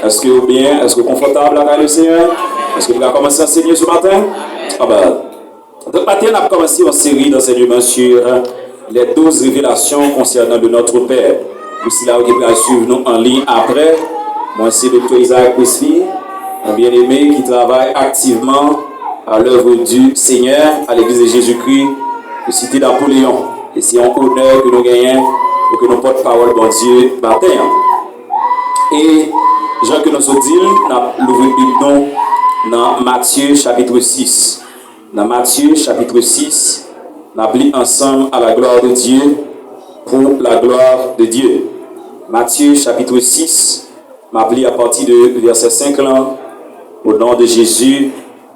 Est-ce que bien, est-ce que confortable avec le Seigneur? Est-ce que vous avez commencé à enseigner ce matin? Ah ben, donc matin, on a commencé une série d'enseignements sur les 12 révélations concernant de notre Père. Pour cela, vous pouvez suivre nous en ligne après. Moi, c'est le Dr. Isaac Westby, un bien-aimé qui travaille activement à l'œuvre du Seigneur à l'Église de Jésus-Christ, de Cité Napoléon. Et c'est un honneur que nous gagnons pour que nous porte-parole bon Dieu matin. Et Jean que nous avons dit, nous avons l'ouvert dans Matthieu chapitre 6. Dans Matthieu chapitre 6, nous avons lu ensemble à la gloire de Dieu pour la gloire de Dieu. Matthieu chapitre 6, nous avons lu à partir de verset 5 là, au nom de Jésus,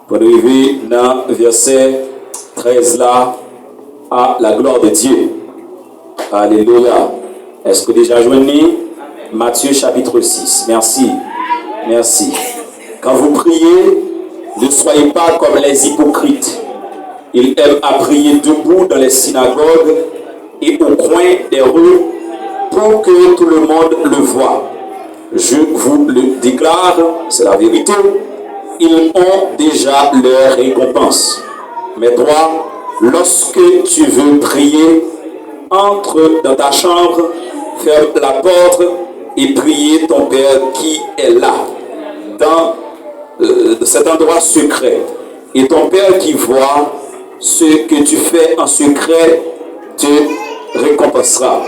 pour arriver dans verset 13 là, à la gloire de Dieu. Alléluia. Est-ce que déjà joignez Matthieu chapitre 6. Merci. Merci. Quand vous priez, ne soyez pas comme les hypocrites. Ils aiment à prier debout dans les synagogues et au coin des rues pour que tout le monde le voie. Je vous le déclare, c'est la vérité. Ils ont déjà leur récompense. Mais toi, lorsque tu veux prier, entre dans ta chambre, ferme la porte et prie ton Père qui est là, dans cet endroit secret. Et ton Père qui voit ce que tu fais en secret te récompensera.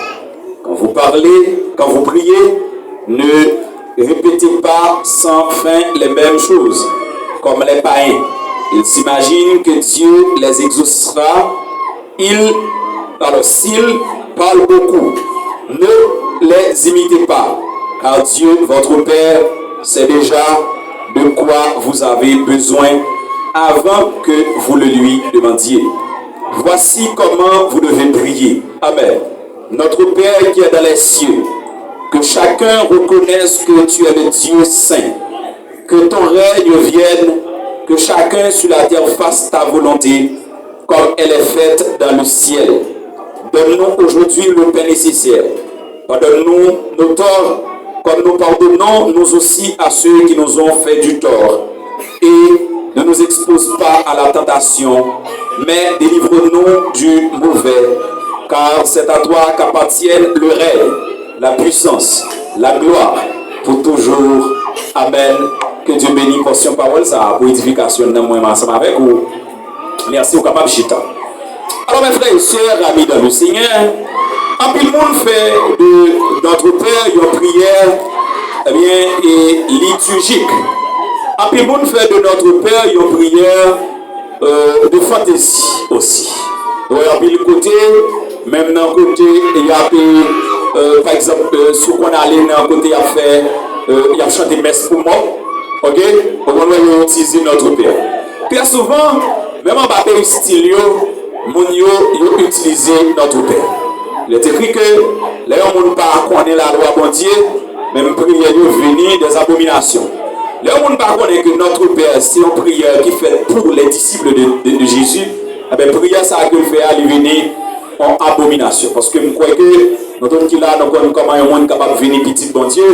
Quand vous parlez, quand vous priez, ne répétez pas sans fin les mêmes choses, comme les païens. Ils s'imaginent que Dieu les exaucera. Alors, s'ils parlent beaucoup, ne les imitez pas, car Dieu, votre Père, sait déjà de quoi vous avez besoin avant que vous le lui demandiez. Voici comment vous devez prier. Amen. Notre Père qui est dans les cieux, que chacun reconnaisse que tu es le Dieu saint, que ton règne vienne, que chacun sur la terre fasse ta volonté, comme elle est faite dans le ciel. Donne-nous aujourd'hui le pain nécessaire. Pardonne-nous nos torts, comme nous pardonnons nous aussi à ceux qui nous ont fait du tort. Et ne nous expose pas à la tentation, mais délivre-nous du mauvais. Car c'est à toi qu'appartiennent le règne, la puissance, la gloire, pour toujours. Amen. Que Dieu bénisse pour son parole, ça pour édification de moi ensemble avec vous. Merci au capable chita. Alors mes frères et sœurs, amis dans le Seigneur, en plus le monde fait de notre Père une prière liturgique. En plus le monde fait de notre Père une prière de fantaisie aussi. Donc en plus le côté, même dans le côté, il y a par exemple, si on allait dans le côté, il y a chanté messe pour moi. Ok? On va utiliser notre Père. Très souvent, même en bas de style, mon yo utilisé notre Père. Il est écrit que les gens ne pas connaître la loi bon Dieu, même prière venir des abominations. Les gens ne pas connaître que notre Père, c'est une prière qui fait pour les disciples de Jésus. Eh bien, prière ça que fait aller venir en abomination. Parce que je crois que notre qui là, nous connaissons comment un monde capable de venir petit bon Dieu.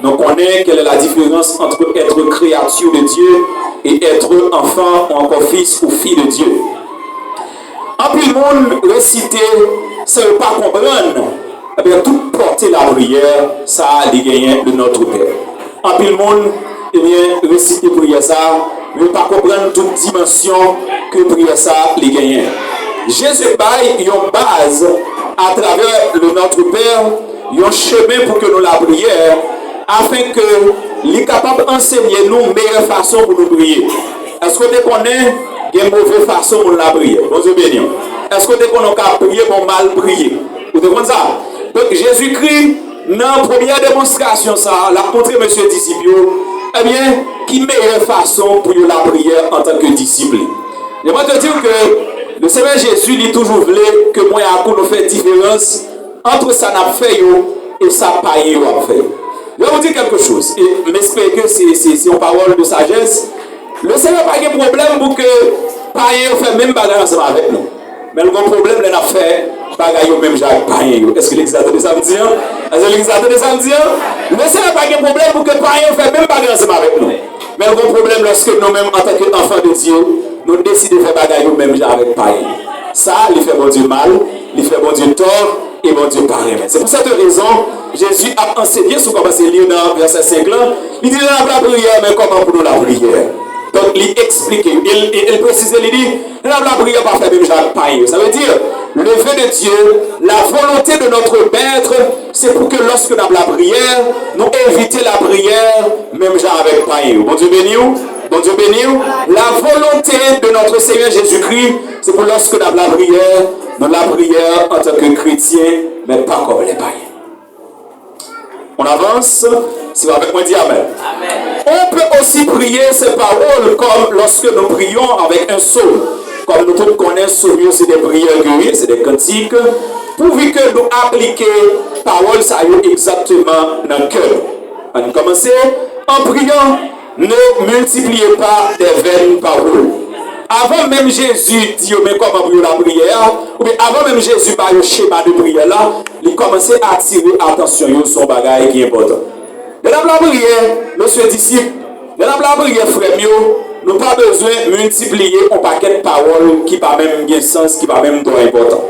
Nous connaissons quelle est la différence entre être créature de Dieu et être enfant ou encore fils ou fille de Dieu. En plus, le monde réciter, ça ne veut pas comprendre. Eh bien, tout porter la prière, ça a les gagnants de notre Père. En plus, le monde, eh bien, réciter la prière, ça ne veut pas comprendre toute dimension que la prière, ça les gagnants. Jésus baille une base à travers le Notre Père, un chemin pour que nous la prière, afin que les capables d'enseigner nous meilleure façon pour nous prier. Est-ce que vous connaissez une mauvaise façon pour la prier? Bon Dieu béni. Est-ce que vous connaissez prier pour mal prier? Vous comprenez ça? Donc Jésus-Christ, dans la première démonstration, ça, l'a montré monsieur disciple, eh bien, qui meilleure façon pour la prière en tant que disciple. Je vais te dire que le Seigneur Jésus dit toujours voulu que moi et nous fait différence entre ça n'a fait et ça paye a fait. Je vais vous dire quelque chose, et j'espère que c'est une parole de sagesse. Le Seigneur n'a pas de problème pour que paye fait même bagarre ensemble avec nous. Mais le grand problème, il a fait bagaille même Jacques païen. Est-ce que l'église a donné ça me dire? Est-ce que l'église a donné ça me dire? Mais ce n'est pas un problème pour que païen fait même bagaille ensemble avec nous. Mais le gros problème lorsque nous-mêmes, en tant qu'enfants de Dieu, nous décidons de faire bagaille même avec païen. Ça, il fait bon Dieu mal, il fait bon Dieu tort, et bon Dieu paraît. C'est pour cette raison, Jésus a enseigné, si vous commencez à lire dans verset 5 là, il dit la prière, mais comment pour nous la prière? Donc, il explique, il précise, il dit, la prière pas faire même Jacques païen. Ça veut dire, le vœu de Dieu, la volonté de notre Maître, c'est pour que lorsque nous avons la prière, nous éviter la prière, même Jacques avec païen. Bon Dieu béni. Bon Dieu béni, la volonté de notre Seigneur Jésus-Christ, c'est pour lorsque nous avons la prière, nous la prière en tant que chrétiens, mais pas comme les païens. On avance, si vous avec moi, dis Amen. On peut aussi prier ces paroles comme lorsque nous prions avec un psaume. Comme nous tous connaissons, c'est des prières guéries, c'est des cantiques, pourvu que nous appliquions paroles, ça y est exactement dans le cœur. On commence en priant. Ne multipliez pas des vaines paroles. Avant même Jésus dit mais comment prier la prière, ou bien avant même Jésus par le schéma de prière là, il commençait à attirer attention sur son bagage qui est important. Dans la prière, monsieur disciple, dans la prière frère nous n'avons pas besoin de multiplier un paquet de paroles qui pas même bien sens, qui pas même trop important.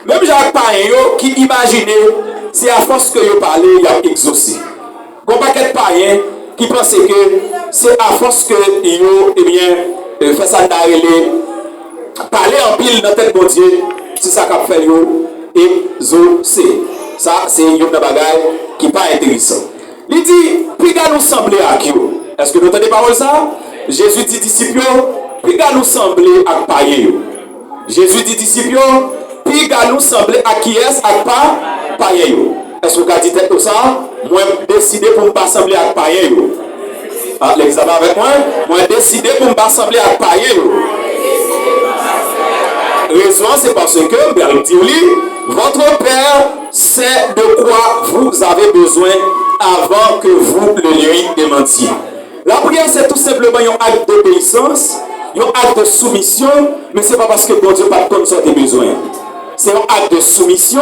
Même Jacques Païen qui imaginait, c'est à force que vous parlez, il a exaucé. Un paquet de païens qui pense que c'est à force que yo eh bien fait ça d'aller parler en pile dans tête bon Dieu, c'est ça qu'a fait yo exaucé. Ça c'est une bagaille qui pas intéressant. Il dit puis gars nous sembler à qui? Est-ce que vous entendez parole ça? Jésus dit disciples, puis gars nous sembler à païen. Jésus dit disciples, puis gars nous sembler à qui est à pas païen. Est-ce que vous avez dit tout ça? Moi, décidé pour me rassembler avec païen. Ah, l'examen avec moi? Moi, décidé pour me rassembler avec païen. Raison, c'est parce que, bien votre Père sait de quoi vous avez besoin avant que vous le lui demandiez. La prière, c'est tout simplement un acte d'obéissance, un acte de soumission, mais ce n'est pas parce que bon Dieu n'a pas comme ça des besoins. C'est un acte de soumission,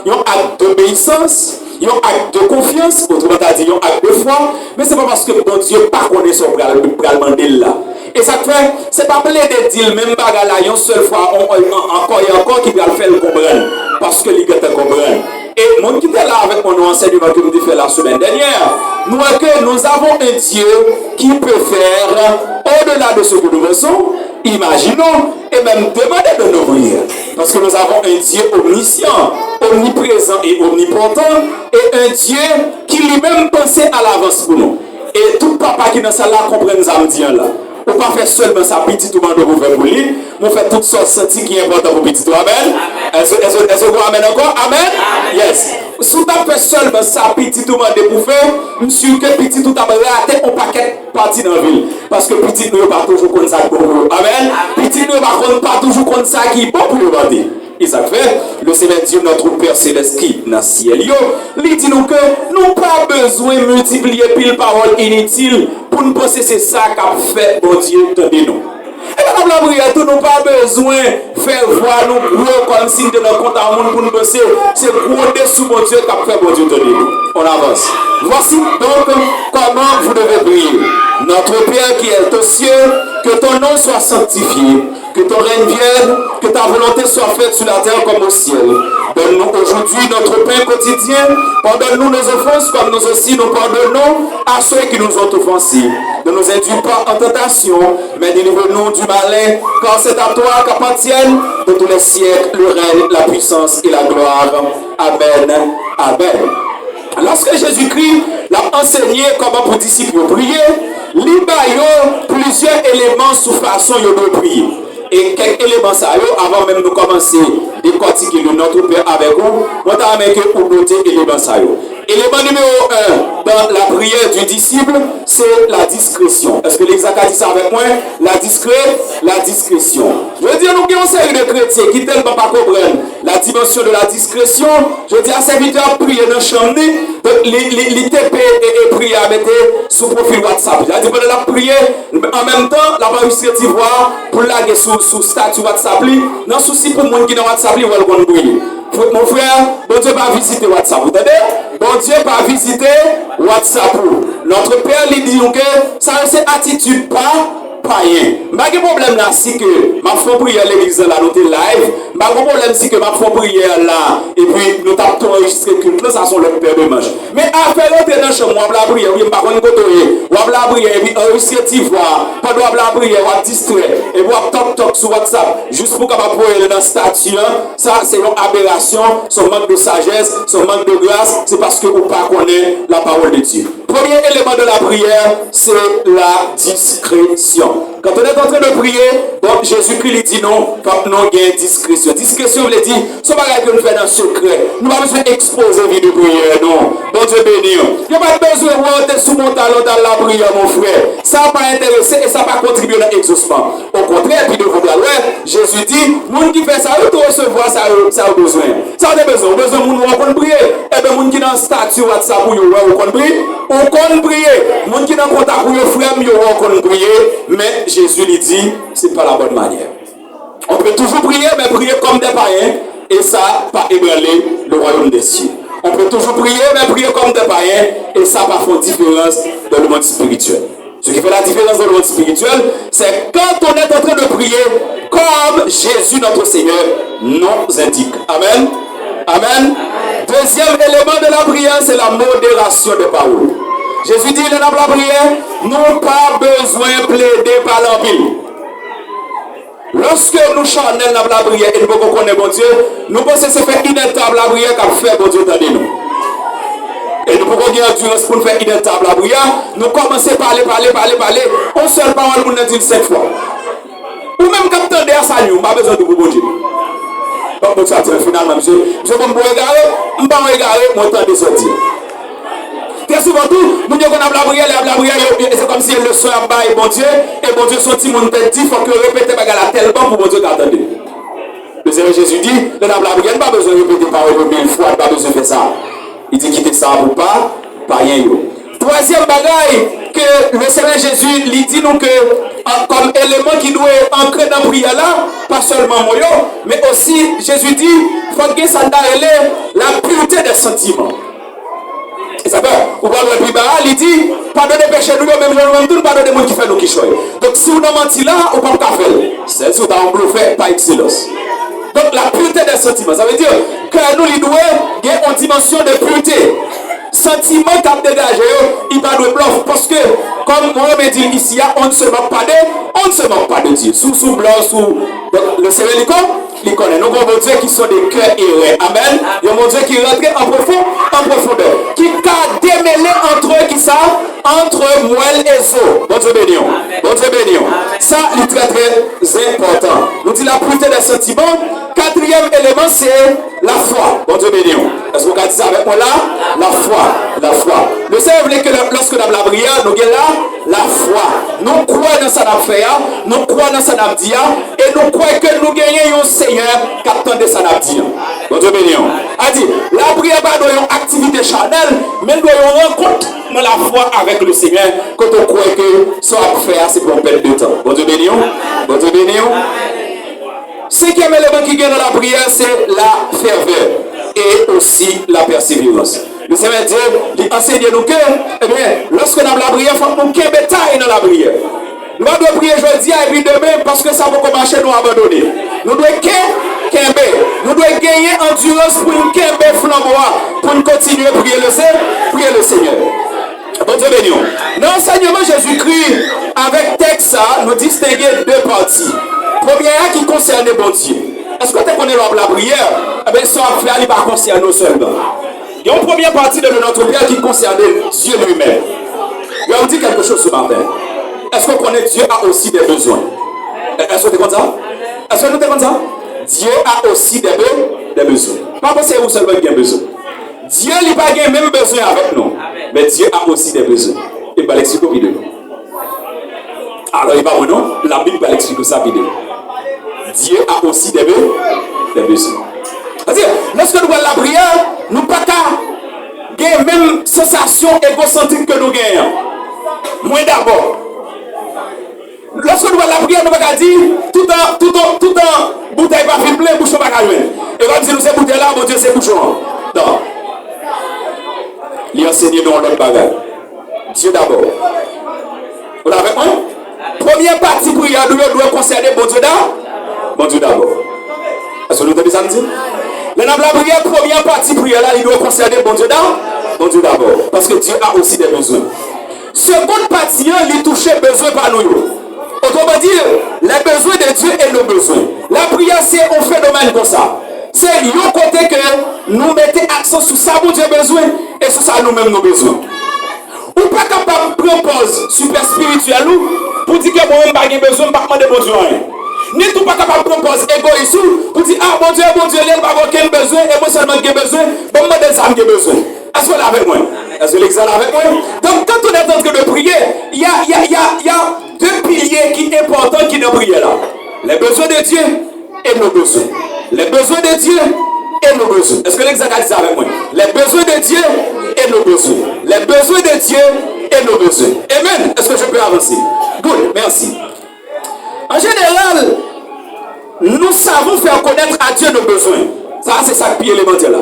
un acte d'obéissance, un acte de confiance, autrement dit, un acte de foi, mais ce n'est pas parce que bon Dieu n'a pas connaît son demander là. Et ça fait, c'est pas plein de dire, même bagarre là, une seule fois, encore et encore, qui va le faire comprendre, parce que les gars te comprennent. Et mon qui était là avec mon enseignement que nous avons fait la semaine dernière, nous avons un Dieu qui peut faire au-delà de ce que nous pensons, imaginons et même demander de nos prières. Parce que nous avons un Dieu omniscient, omniprésent et omnipotent, et un Dieu qui lui-même pensait à l'avance pour nous. Et tout papa qui dans ça là comprend ça là. On ne pas faire seulement sa petite tout le monde pour faire pour lui, on fait toutes sortes de sentiments qui sont importants pour petit. Amen. Est-ce que vous amène encore? Amen. Yes. Si vous fait seulement sa petite tout le monde pour faire, monsieur que petit tout a raté un paquet de parties dans la ville. Parce que petit ne pas toujours comme ça pour vous. Amen. Petit ne pas toujours comme ça qui est bon pour vous. Et ça fait, le Seigneur Dieu, notre Père Céleste qui dans le ciel, il dit nous que nous n'avons pas besoin de multiplier pile paroles inutiles pour nous penser que c'est ça qu'a fait bon Dieu, tenez-nous. Et dans la prière, nous n'avons pas besoin de faire voir nous gros comme si de notre compte à monde pour nous penser c'est gros dessous bon Dieu qu'a fait bon Dieu, tenez-nous. On avance. Voici donc comment vous devez prier. Notre Père qui est aux cieux, que ton nom soit sanctifié, que ton règne vienne, que ta volonté soit faite sur la terre comme au ciel. Donne-nous aujourd'hui notre pain quotidien. Pardonne-nous nos offenses comme nous aussi nous pardonnons à ceux qui nous ont offensés. Ne nous induis pas en tentation, mais délivre-nous du malin, car c'est à toi qu'appartiennent de tous les siècles le règne, la puissance et la gloire. Amen. Amen. Lorsque Jésus-Christ l'a enseigné comment pour disciples prier, il y a plusieurs éléments sous façon de prier. Et quelques éléments ça avant même de commencer à décortiquer notre Père avec vous, on t'a amené pour noter éléments ça. Élément numéro 1 dans la prière du disciple, c'est la discrétion. Est-ce que l'exact a dit ça avec moi? La discrétion. Je veux dire, nous avons une série de chrétiens qui tellement pas comprennent la dimension de la discrétion. Je veux dire, à serviteur prier dans la chambre, les TP et prier à mettre sous profil WhatsApp. Il a dit, pendant la prière, en même temps, la réussite de voir pour laguer sous statut WhatsApp. Non, souci pour le monde qui est dans WhatsApp, il va le briller. Mon frère, bon Dieu va visiter WhatsApp. Vous entendez? Bon Dieu va visiter WhatsApp. Notre Père lui dit que ça c'est attitude pas païen. Mais le problème là, c'est que ma foi prière l'église là, nous live. Mais le problème c'est que ma foi prière là, et puis nous t'avons enregistré culte là, ça sont le père de manche. Mais après rentrer dans la chambre, on va la prière, oui, par contre, on va la prière, et puis enregistrer tu vois, pendant la prière, on va distraire, et on va talk sur WhatsApp, juste pour qu'on va prier dans le statut. Ça, c'est une aberration, son manque de sagesse, son manque de grâce, c'est parce que vous ne connaissez pas la parole de Dieu. Premier élément de la prière, c'est la discrétion. Quand on est en train de prier, bon, Jésus-Christ lui dit non, quand nous avons discrétion. Discrétion veut dire, ce bagage que nous faisons dans le secret. Nous n'avons pas besoin d'exposer la vie de prière, non. Bon Dieu béni. Il n'y a pas besoin de monter sous mon talon dans la prière, mon frère. Ça n'a pas intéressé et ça n'a pas contribué à l'exaucement. Au contraire, puis de vous dire, Jésus dit, les gens qui font ça, ils doivent recevoir ça, ça a besoin. Ça a besoin. On a besoin de gens qui prier. Et bien, les gens qui sont dans le statut WhatsApp, ils vont prier. On peut prier. Les gens qui sont dans contact avec les frères, ils vont prier. Mais Jésus lui dit, ce n'est pas la bonne manière. On peut toujours prier, mais prier comme des païens, et ça, pas ébranler le royaume des cieux. On peut toujours prier, mais prier comme des païens, et ça, pas faire différence dans le monde spirituel. Ce qui fait la différence dans le monde spirituel, c'est quand on est en train de prier, comme Jésus, notre Seigneur, nous indique. Amen. Amen. Deuxième élément de la prière, c'est la modération des paroles. Jésus dit dans la prière, nous n'avons pas besoin de plaider par l'empile. Lorsque nous chantons dans la prière et nous connaissons bon Dieu, nous pensons que c'est faire inétable la prière qu'a fait bon Dieu dans nous. Et nous pouvons dire endurance pour nous faire inétable la prière. Nous commençons à parler. On seul parole pour nous dire 5 fois. Ou même quand on est à ça, nous n'avons pas besoin de vous bon Dieu. Donc, ça tient finalement, monsieur. Je vais me regarder, mon temps de sortir. Très souvent, tout, nous disons qu'on a la prière, c'est comme si le son en bas est bon Dieu, et bon Dieu, son petit monde te dit, il faut que répéter la tellement pour bon Dieu t'attendre. Le Seigneur Jésus dit, dans la prière, il n'y a pas besoin de répéter parole 1000 fois, il n'y a pas besoin de faire ça. Il dit quitter ça pour pas rien. Troisième bagaille que le Seigneur Jésus lui dit nous que comme élément qui doit entrer dans la prière là, pas seulement moi, mais aussi Jésus dit, il faut que ça la pureté des sentiments. Et ça fait, vous voyez le plus bas, il dit, pardonnez péché nous, même tout, pardonnez les gens qui font nous qui choisissent. Donc si vous n'avez menti là, vous ne pouvez pas faire. C'est si vous avez bluffé, pas excellence. Donc la pureté des sentiments, ça veut dire que nous, il doit y avoir une dimension de pureté. Sentiment qui a dégagé, il va de bluff. Parce que, comme moi me dit ici, on ne se moque pas de Dieu. Sous blanc, sous. Le Seigneur, il connaît. Nous avons Dieu qui sont des cœurs errés. Amen. Il y a mon Dieu qui rentre en profondeur. Qui a démêlé entre eux, qui ça? Entre moelle et os. Bon Dieu béni. Bon Dieu béni. Ça, c'est très très important. Nous disons la pureté des sentiments. Quatrième élément, c'est la foi. Bon Dieu béni. Est-ce que vous avez dit ça avec moi là? La foi. La foi. Le Seigneur voulait que lorsque nous avons la prière, nous avons là la foi. Nous croyons dans sa affaire, nous croyons dans sa nabdia, et nous croyons que nous gagnons un Seigneur qui attend de sa nabdia. Bon Dieu béni. A dit, la prière pas une activité charnelle, mais nous devons rencontrer dans la foi avec le Seigneur quand on croit que ça va faire, c'est pour perdre de temps. Bon Dieu béni. Bon Dieu béni. Cinquième élément qui gagne dans la prière, c'est la ferveur et aussi la persévérance. Le Seigneur Dieu, il enseigne nous que, eh bien, lorsque nous avons la prière, il faut que nous ayons bataille dans la prière. Nous devons prier aujourd'hui et puis demain parce que ça va marcher nous abandonner. Nous devons nous devons gagner endurance pour nous kembe flamboie, pour nous continuer à prier le Seigneur. Bon Dieu béni. Dans l'enseignement Jésus-Christ, avec texte, nous distinguons deux parties. Première qui concerne bon Dieu. Est-ce que tu connais la prière? Eh bien, ça va faire, il va concerner nous seulement. Il y a une première partie de notre prière qui concerne Dieu lui-même. Je vais vous dire quelque chose ce matin. Est-ce qu'on connaît Dieu a aussi des besoins? Est-ce que tu es comme ça? Est-ce que tu es comme ça? Dieu a aussi des besoins. Pas parce que c'est vous seulement qui avez besoin. Dieu n'a pas le même besoin avec nous. Mais Dieu a aussi des besoins. Il va l'expliquer vidéo. Alors, il va non, la Bible va l'expliquer ça vidéo. Dieu a aussi des besoins. C'est-à-dire, lorsque nous voyons la prière, nous n'avons pas la même sensation égocentrique que nous gagnons. Moi d'abord. Lorsque nous voyons la prière, nous n'avons pas dire tout en bouteille pas plein, bouchon pas jouer. Et quand nous c'est bouteille là, mon Dieu, c'est bouchon. Non. Il enseigne nous l'autre bagage. Dieu d'abord. Vous l'avez moi? Première partie prière, nous devons concerner bon Dieu d'abord. Bon Dieu d'abord. Est-ce que nous avons ça me dire? La prière, première partie prière là, il doit concerner bon Dieu d'abord. Bon Dieu d'abord. Parce que Dieu a aussi des besoins. Seconde partie, il touche besoin par nous. Autrement dit, les besoins de Dieu et nos besoins. La prière, c'est un phénomène comme ça. C'est un côté que nous mettons accent sur ça, mon Dieu besoin, et sur ça, nous-mêmes, nos besoins. Ou pas capable de proposer super spirituel pour dire que moi, je n'ai pas besoin, je ne vais pas demander bon Dieu rien. Ni tout pas capable de proposer égoïste pour dire, ah, mon Dieu, il n'y a pas aucun besoin, et moi seulement j'ai besoin, bon, moi, j'ai besoin. Est-ce que vous l'avez avec moi? Est-ce que l'exemple avec moi? Donc, quand on est en train de prier, il y a deux piliers qui sont importants qui nous prient là. Les besoins de Dieu et nos besoins. Les besoins de Dieu et nos besoins. Est-ce que l'exemple a dit ça avec moi? Les besoins de Dieu et nos besoins. Les besoins de Dieu et nos besoins. Amen. Est-ce que je peux avancer? Good, merci. En général, nous savons faire connaître à Dieu nos besoins. Ça, c'est ça qui est élémentaire là.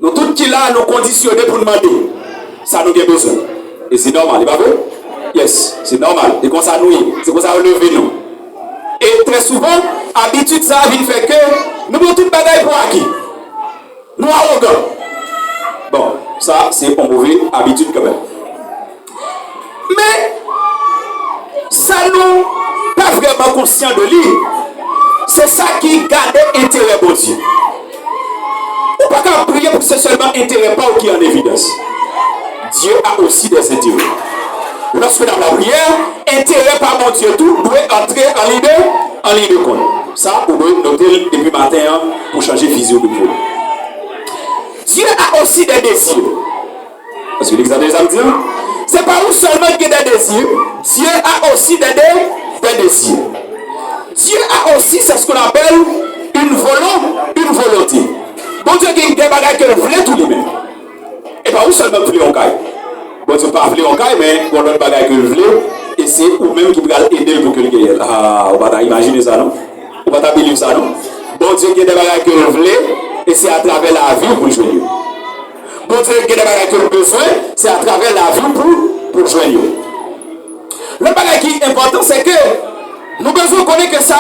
Nous tous qui là, nous conditionnés pour demander. Ça nous a besoin. Et c'est normal, il va vrai? Yes, c'est normal. C'est comme ça nous, c'est comme ça nous lever nous. Et très souvent, habitude ça vient faire que nous avons tout bagaille pour acquis. Nous arrogants. Bon, ça c'est une mauvaise habitude quand même. Mais ça nous pas vraiment conscient de lui. C'est ça qui garde intérêt pour Dieu. Ou pas qu'à prier pour que c'est seulement intérêt pas ou qui est en évidence. Dieu a aussi des intérêts. Lorsque dans la prière, intérêt par mon Dieu, tout doit entrer en ligne de compte. Ça, vous pouvez noter depuis matin pour changer physio de vous. Dieu a aussi des désirs. Parce que l'exemple des âmes, c'est pas où seulement qu'il y a des désirs. Dieu a aussi des désirs. Dieu a aussi, c'est ce qu'on appelle une volonté. Bon Dieu qui a des bagages que voulait tout lui-même. Et pas où seulement voulait en caille. Bon Dieu pas voulait en caille, mais on a des bagages que voulait. Et c'est ou-même qui va aider pour que le gagne. Ah, on va imaginer ça, non? On va t'habiller ça, non? Bon Dieu qui a des bagages que voulait. Et c'est à travers la vie pour joindre. Bon Dieu qui a des bagages que besoin. C'est à travers la vie pour joindre. Le bagage qui est important, c'est que nous devons connaître que ça,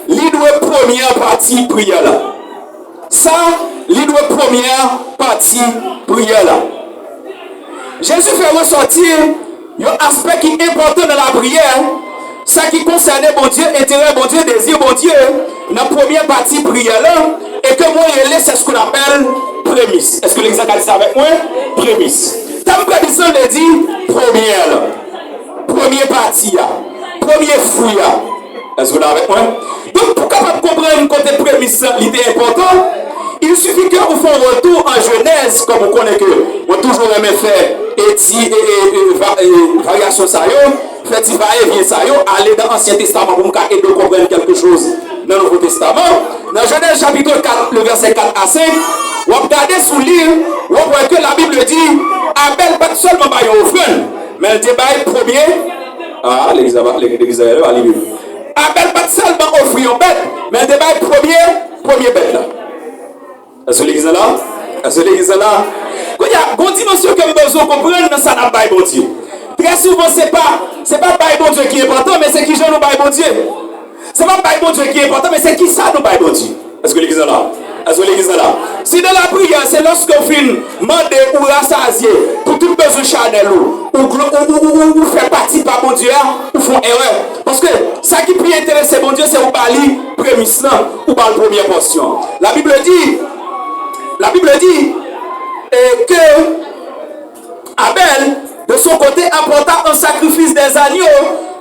l'idée première partie prière là. Ça, l'idée première partie prière là. Jésus fait ressortir un aspect qui est important dans la prière, ça qui concerne bon Dieu, intérêt bon Dieu, désir bon Dieu, dans la première partie prière là, et que moi je laisse ce qu'on appelle prémisse. Est-ce que l'exemple a dit ça avec moi? Prémisse. Tant que prémisse on dit première là. Première partie là. Premier fruit là. Est-ce que vous l'avez avec moi? Donc pour capable comprendre une côté prémisse, l'idée important, il suffit qu'on fasse un retour en Genèse, comme on connaît que on toujours aimé faire variation ça yo, fait va-et-vient ça yo, aller dans l'Ancien Testament pour nous aider à comprendre quelque chose dans le Nouveau Testament. Dans Genèse chapitre 4, le verset 4 à 5, on va regarder sous le livre, on voit que la Bible dit Abel pas seulement par une offrande, mais elle débat premier. Ah, l'église va lire. Abel pas seulement offrir une bête, mais elle débat premier bête là. Est-ce que l'église est là? Est-ce que l'église est là? Quand il y a une dimension que nous devons comprendre dans ça n'a pas bon Dieu. Très souvent, c'est pas bon Dieu qui est important, mais c'est qui j'en nous bon Dieu. C'est pas bon Dieu qui est important, mais c'est qui ça nous bon Dieu. Est-ce que l'église est là? Est-ce que l'église est là? Si dans la prière, c'est lorsqu'on finit demander ou rassasier pour tout besoin charnel ou faire partie par mon Dieu, ou font erreur. Parce que ça qui peut intéresser mon Dieu, c'est ou bali prémisse ou par la première portion. La Bible dit que Abel, de son côté, apporta un sacrifice des agneaux,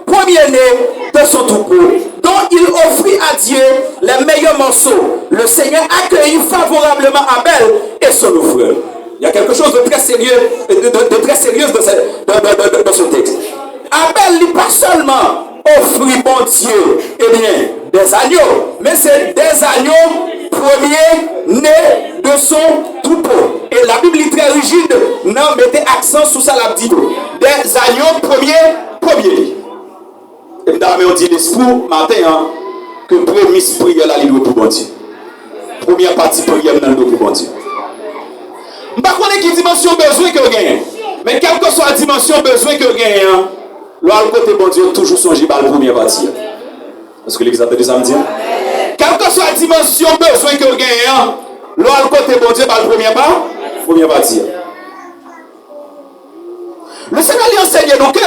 premier-né de son troupeau, dont il offrit à Dieu les meilleurs morceaux. Le Seigneur accueillit favorablement Abel et son offrande. Il y a quelque chose de très sérieux, de très sérieux dans ce texte. Abel n'est pas seulement offrir bon Dieu, eh bien, des agneaux, mais c'est des agneaux premiers nés de son troupeau. Et la Bible est très rigide, non, mettez accent sur ça, la dit. Des agneaux premiers. Et d'ailleurs, on dit l'esprit matin, hein, que premier prière là, il doit pour bon Dieu. Première partie prière dans le pour bon Dieu. Je ne sais pas quelle dimension besoin que vous gagnez. Mais quelle que soit la dimension besoin que vous gagnez, le côté bon Dieu, toujours songer par la première partie. Est-ce que l'église a entendu ça me dire? Quelle que soit la dimension besoin que vous gagnez, le côté bon Dieu par la première partie. Le Seigneur lui enseigne nous que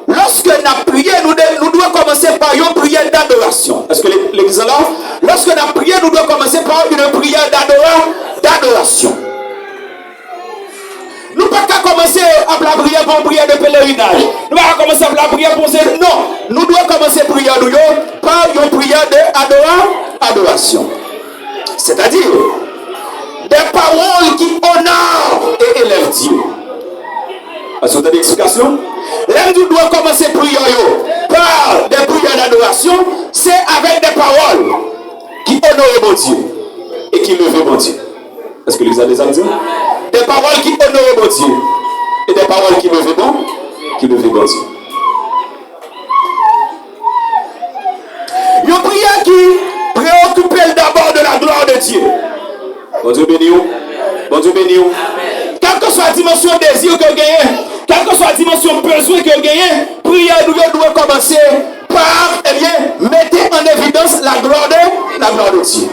lorsque nous avons prié, nous devons commencer par une prière d'adoration. Est-ce que l'église est là? Lorsque nous avons prié, nous devons commencer par une prière d'adoration. Nous ne pouvons pas commencer à la prière pour une prière de pèlerinage. Nous ne pouvons pas commencer à la prière pour... Non, nous devons commencer à prier par une prière d'adoration. C'est-à-dire des paroles qui honorent et élèvent Dieu. Est-ce que vous avez une explication? Là, nous devons commencer à prier par des prières d'adoration. C'est avec des paroles qui honorent mon Dieu et qui lèvent mon Dieu. Est-ce que les avez déjà dit? Des paroles qui honorent mon Dieu et des paroles qui lèvent mon Dieu. Une prière qui préoccupe d'abord de la gloire de Dieu. Bon Dieu béni. Bon Dieu béni. Quelle que soit la dimension désir que vous gagnez, quelle que soit la dimension besoin que vous gagnez, prière nous doit commencer par, eh bien, mettez en évidence la gloire de Dieu.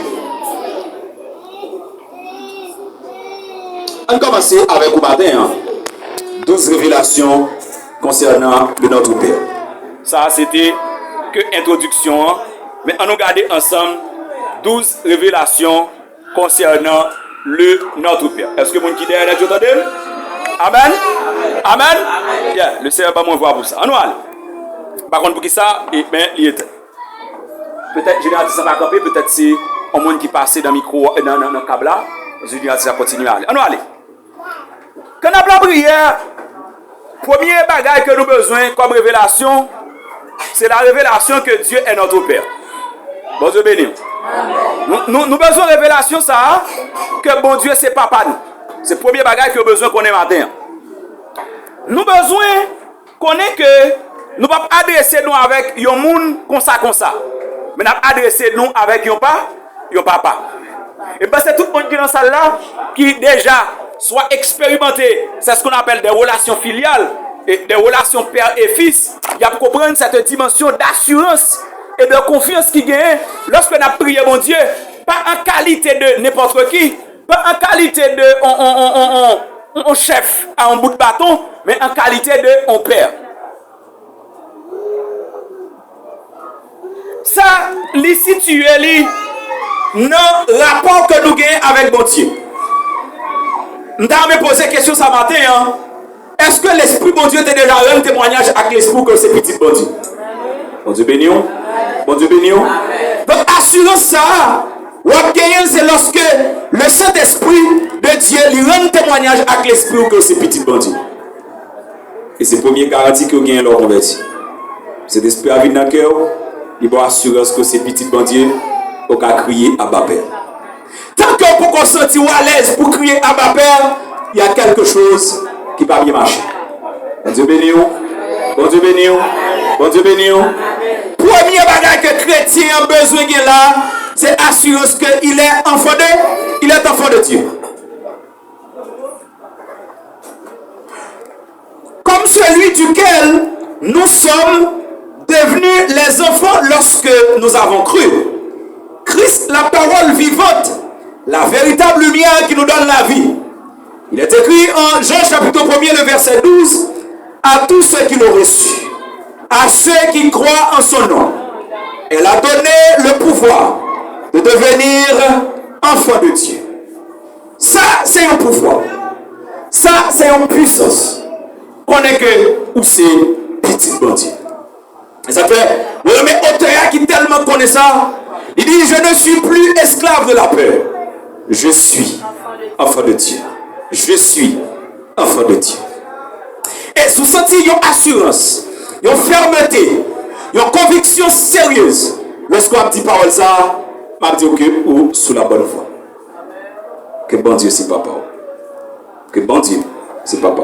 On commence avec vous matin, 12 révélations concernant le Notre Père. Ça, c'était que introduction, mais on a regardé ensemble 12 révélations concernant le Notre Père. Est-ce que mon qui derrière est entendu? Amen. Amen. Yeah, le Seigneur va m'envoyer pour ça. On va aller. Par contre, pour qui ça, il était. Peut-être, je n'ai pas dit ça va camper, peut-être c'est un monde qui passe dans le micro, dans le câble là. Je dis ça continue à aller. On va aller. Quand on a la prière, premier bagage que nous avons besoin comme révélation, c'est la révélation que Dieu est notre Père. Bon Dieu béni. Nous avons besoin de révélation ça, que bon Dieu c'est papa nous. C'est le premier bagage que nous avons besoin qu'on ait matin. Nous avons besoin qu'on ait que nous ne pouvons pas adresser nous avec un monde comme ça. Mais nous adresser nous avec un papa. Et bien c'est tout le monde qui est dans cette salle là qui déjà soit expérimenté. C'est ce qu'on appelle des relations filiales et des relations père et fils. Il y a pour comprendre cette dimension d'assurance et de confiance qui gagne lorsque nous prions mon Dieu, pas en qualité de n'importe qui, pas en qualité de un chef à un bout de bâton, mais en qualité de un père. Ça, les situé dans le rapport que nous gagnons avec mon Dieu. Nous avons posé la question ce matin. Hein? Est-ce que l'Esprit bon Dieu t'a déjà un témoignage avec l'Esprit que c'est petit bon Dieu? Bon Dieu béni. Bon Dieu béni. Donc, assurance ça, c'est lorsque le Saint-Esprit de Dieu lui rend témoignage avec l'Esprit que c'est petit bon Dieu. Et c'est la première garantie que vous gagnez leur converti. Cet esprit a vu dans le cœur, il va assurer que c'est petit bon Dieu, au cas crier à Abba Père. Tant que pour qu'on se sente à l'aise pour crier à Abba Père, il y a quelque chose qui va bien marcher. Bon Dieu béni. Bon Dieu béni. Bon Dieu béni. Premier bagage que chrétien a besoin de là, c'est assurance qu'il est enfant de Dieu. Comme celui duquel nous sommes devenus les enfants lorsque nous avons cru. Christ, la parole vivante, la véritable lumière qui nous donne la vie. Il est écrit en Jean chapitre 1er, le verset 12, à tous ceux qui l'ont reçu, à ceux qui croient en son nom. Elle a donné le pouvoir de devenir enfant de Dieu. Ça, c'est un pouvoir. Ça, c'est une puissance. On est que, ou c'est petit bon Dieu. Et ça fait, le auteur qui tellement connaît ça, il dit, je ne suis plus esclave de la peur. Je suis enfant de Dieu. je suis enfant de Dieu. Et sous senti une assurance, une fermeté, une conviction sérieuse. Lorsqu'on dit parole ça, m'a dit que ou sous la bonne voie. Que bon Dieu c'est papa. Que bon Dieu c'est papa.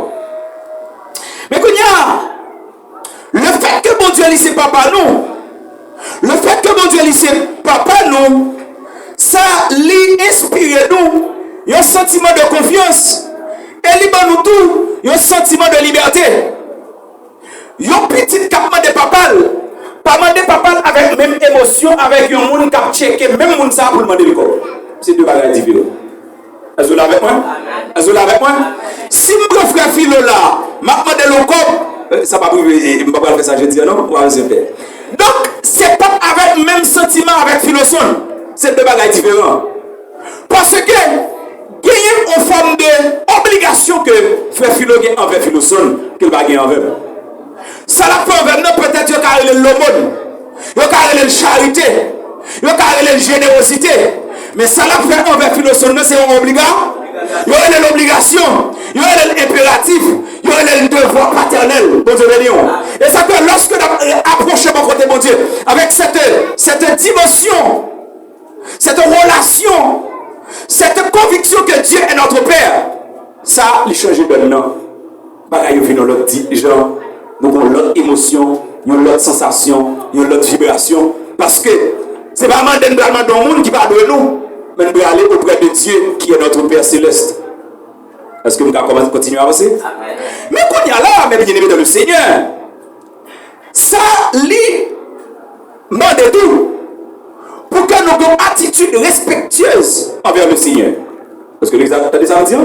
Mais qu'il y a le fait que bon Dieu c'est papa nous, le fait que bon Dieu c'est papa nous, ça lui inspire nous un sentiment de confiance et lui nous tout un sentiment de liberté. Un petit capement de papa, pas demander papa avec même émotion, avec un monde qui a checké, même monde ça pour demander le corps. C'est deux bagages différents. Est-ce que vous avec moi? Est-ce que vous avec moi? Si mon frère Philo là, m'a demandé le corps, ça va pas faire ça, je dis non, on va se faire. Donc, c'est pas avec le même sentiment avec Philosone. C'est deux bagages différents. Parce que, il y a une forme d'obligation que frère Philo a envers Philosone, qu'il va gagner envers. Ça l'a fait envers nous, peut-être qu'il y a l'aumône, il y a la charité, il y a la générosité. Mais ça l'a fait envers Philosone, c'est une obligation. Il y a l'obligation, il y a l'impératif, il y a le devoir paternel. Bon Dieu béni. Et ça fait lorsque nous approchons mon côté, mon Dieu, avec cette dimension, cette relation, cette conviction que Dieu est notre Père, ça, il change de nom. Bagaille vient dans l'autre gens, nous avons l'autre émotion, nous avons l'autre sensation, nous avons l'autre vibration. Parce que c'est pas vraiment dans le monde qui va de nous, mais nous devons aller auprès de Dieu qui est notre Père Céleste. Est-ce que nous pouvons continuer à avancer? Mais quand il y a là, mais bien aimé dans le Seigneur, ça lit demande tout pour que nous ayons une attitude respectueuse envers le Seigneur. Est-ce que vous avez ça à dire?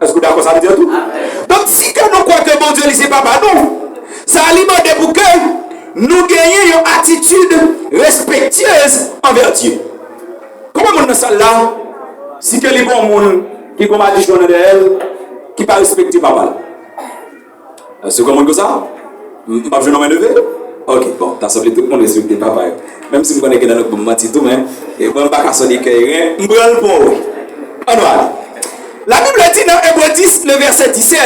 Est-ce que vous avez ça à dire tout? Donc si que nous croyons que bon Dieu ne sait pas nous, ça demande pour que nous gagnions une attitude respectueuse envers Dieu. Comment on a ça là? Si que les bons gens qui ont dit de elle, qui ne respectent pas. C'est comment ça? Je vais me lever? Ok, bon, t'as semblé tout le monde respecter papa. Même si vous connaissez que dans le moment, tout, mais je ne vais pas sonner que rien. Je vais le prendre. La Bible dit dans Hébreux 10, le verset 17.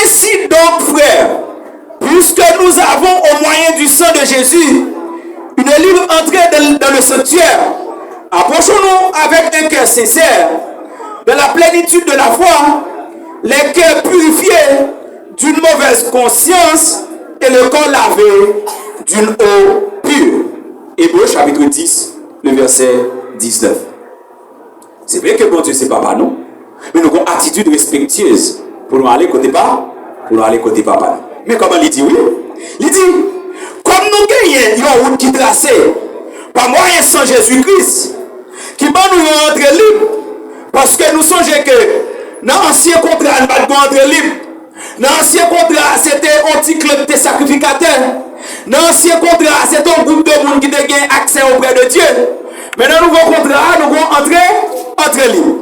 Ainsi donc, frères, puisque nous avons au moyen du sang de Jésus une libre entrée dans le sanctuaire, approchons-nous avec un cœur sincère, de la plénitude de la foi, les cœurs purifiés d'une mauvaise conscience et le corps lavé d'une eau pure. Hébreux chapitre 10, le verset 19. C'est vrai que bon Dieu, c'est pas nous, mais nous avons une attitude respectueuse pour nous aller côté papa. Mais comment il dit oui? Il dit, comme nous gagnons une route qui tracée par moyen sans Jésus-Christ, qui va nous rendre libres, parce que nous songeons que dans l'ancien contrat, nous ne pas rentrer libre. Dans l'ancien contrat, c'était un petit club de sacrificateurs. Dans l'ancien contrat, c'était un groupe de monde qui a accès auprès de Dieu. Mais dans le nouveau contrat, nous allons entrer libre.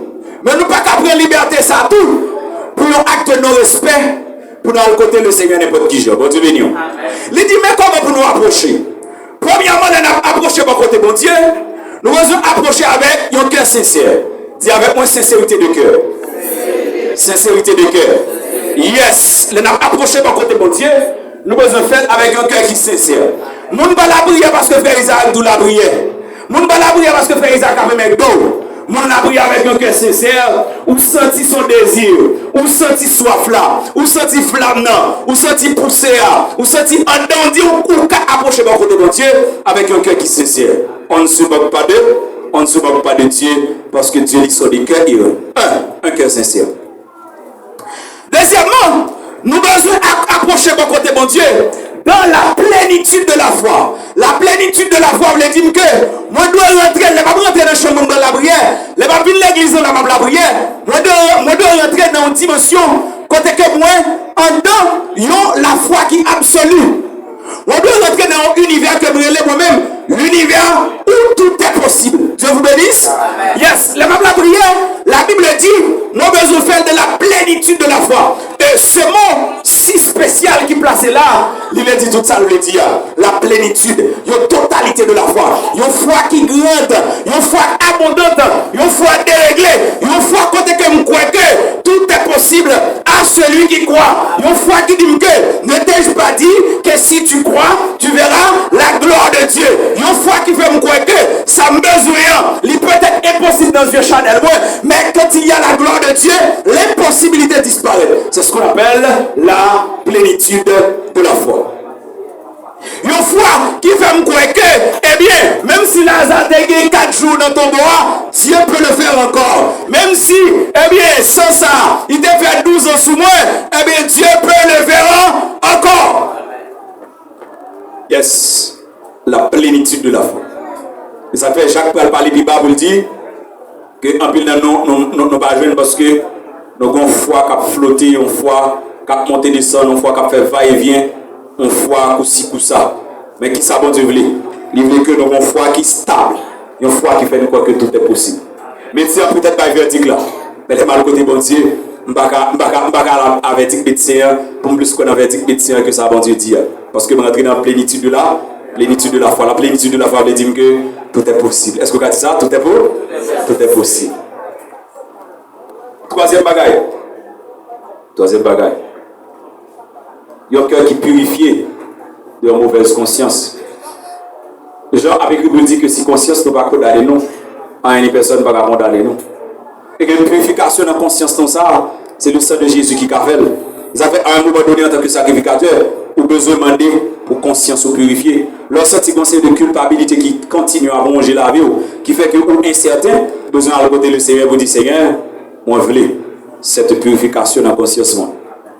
Mais nous ne pouvons pas prendre liberté, ça tout, pour un acte de non-respect, pour nous côté le Seigneur n'importe qui jour. Bon Dieu béni. Il dit, mais comment pour nous approcher? Premièrement, nous approcher par côté bon Dieu, nous devons approcher avec un cœur sincère. Dis avec moi sincérité de cœur. Sincérité de cœur. Yes. Nous avons approché par côté bon Dieu, nous devons faire avec un cœur qui est sincère. Nous ne pouvons pas la prière parce que frère Isaac nous la prière. Nous ne pouvons pas la prière parce que frère Isaac a fait dos. Mon a prié avec un cœur sincère, ou senti son désir, ou senti soif là, ou senti flamme là, ou senti pousser là, ou senti endandi, ou qu'à approcher par côté de Dieu avec un cœur qui est sincère. On ne se moque pas d'eux, on ne se moque pas de Dieu, parce que Dieu dit sur les cœurs, un cœur sincère. Deuxièmement, nous devons approcher par côté de Dieu dans la plénitude de la foi. La plénitude de la foi veut dire que moi je dois rentrer, je ne vais pas rentrer dans le chemin de la prière, je ne vais pas venir l'église dans la prière, moi je dois rentrer dans une dimension côté que moi, en dedans, la foi qui est absolue. Moi je dois rentrer dans un univers que je moi-même, l'univers où tout est possible. Dieu vous bénisse. Yes, la prière, la Bible dit, nous devons faire de la plénitude de la foi. Et ce mot, si spécial qui placé là, il a dit tout ça, il dit la plénitude, une totalité de la foi, une foi qui grande, une foi abondante, une foi déréglée, une foi côté que je crois que tout est possible à celui qui croit. Une foi qui dit que ne t'ai-je pas dit que si tu crois, tu verras la gloire de Dieu. Une foi qui fait me croire que ça me besoin, il peut être impossible dans Dieu Chanel, mais quand il y a la gloire de Dieu, l'impossibilité disparaît. C'est ce qu'on appelle la plénitude de la foi. Une foi qui fait me croire que, eh bien, même si Lazare a gagné 4 jours dans ton bois, Dieu peut le faire encore. Même si, eh bien, sans ça, il t'a fait 12 ans sous moi, eh bien, Dieu peut le faire encore. Yes, la plénitude de la foi. Et ça fait Jacques Paul parler Bible pour dire que en pile nous pas jouer parce que nous avons une foi qui a flotté, une foi qui a monté descendre, une foi qui a fait va-et-vient, une foi aussi pour ça. Mais qui ça bon Dieu veut? Il veut que nous avons une foi qui est stable, une foi qui fait nous croire que tout est possible. Médecin peut-être pas verdict là, mais les mal côté bon Dieu, je ne vais pas avertir médecin pour plus qu'on avertit médecin que ça bon Dieu dit. Parce que je rentre dans la plénitude de la foi. La plénitude de la foi veut dire que tout est possible. Est-ce que vous avez dit ça? Tout est possible? Tout est possible. Troisième bagaille. Il y a un cœur qui est purifié de mauvaise conscience. Jean avec lui dit que si conscience ne va pas condamner nous, une personne ne va pas condamner nous. Et que une purification de la conscience dans ça, c'est le sang de Jésus qui cavelle. Ils avaient à un moment donné en tant que sacrificateur, ou besoin de demander pour conscience ou purifier. Leur senti conseil de culpabilité qui continue à ronger la vie, qui fait que ou incertain, besoin de côté le Seigneur pour dire Seigneur, moi je veux cette purification de la conscience.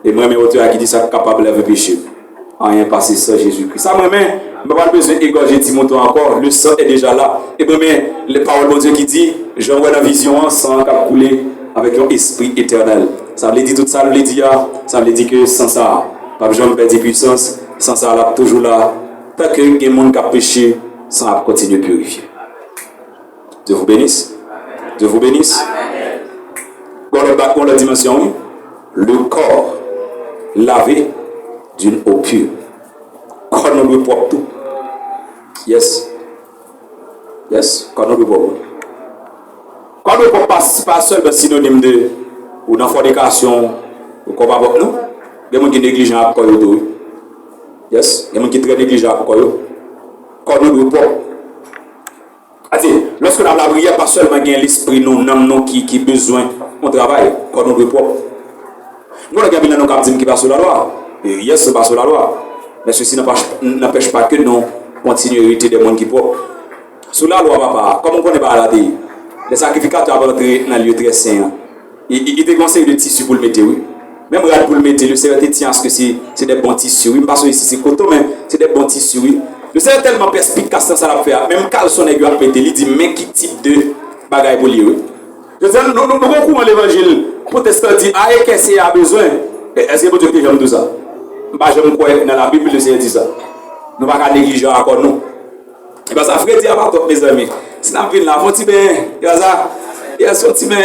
Et moi, mes auteurs qui disent ça capable de pécher. Rien passé sans Jésus-Christ. Ça, moi-même, je n'ai pas besoin d'égorger Timothée encore. Le sang est déjà là. Et moi-même, les paroles de Dieu qui dit, j'envoie la vision sans couler avec un esprit éternel. Ça veut dire tout ça, ça veut dire que sans ça, pas besoin de perdre puissance, sans ça, là, toujours là. Tant que les gens qui ont péché, ça va continuer à purifier. Dieu vous bénisse. Dieu vous bénisse. Dans la dimension, le corps lavé d'une eau pure. Quand on doit propre tout. Yes. Quand on doit propre. Quand on doit pas seulement synonyme de ou dans fornication ou qu'on va voir nous. Il y a des gens qui sont négligents à quoi. Yes. Il y a des gens qui sont très négligents à quoi. Quand on doit propre. Lorsque nous avons la prière, pas seulement l'esprit nous qui besoin on travaille quand on doit propre. Nous avons dit qui passe sur la loi. Yes, c'est pas sur la loi. Mais ceci n'empêche pas que nous continuons à hériter des gens qui sont propres. Sous la loi, papa, comme on ne connaît pas la télé, les sacrificateurs vont entrer dans le lieu très saint. Il te conseille de tissu pour le mettre, oui. Même pour le mettre, le Seigneur te tient parce que c'est des bons tissus, oui. Parce que ici c'est coton, mais c'est des bons tissus, oui. Le Seigneur est tellement perspicace dans ça la faire. Même Carlson est à péter, il dit, mais qui type de bagaille pour lui, oui. Je dis, nous avons l'évangile protestant dit, ah, et qu'est-ce qu'il y a besoin? Est-ce que Dieu peut faire tout ça? Je ne crois pas dans la Bible, le Seigneur dit ça. Nous ne pouvons pas négliger encore nous. Et bien, ça fait dire à mes amis. Si nous venons là, faut-il bien, il y a ça, il y a ça, faut-il bien.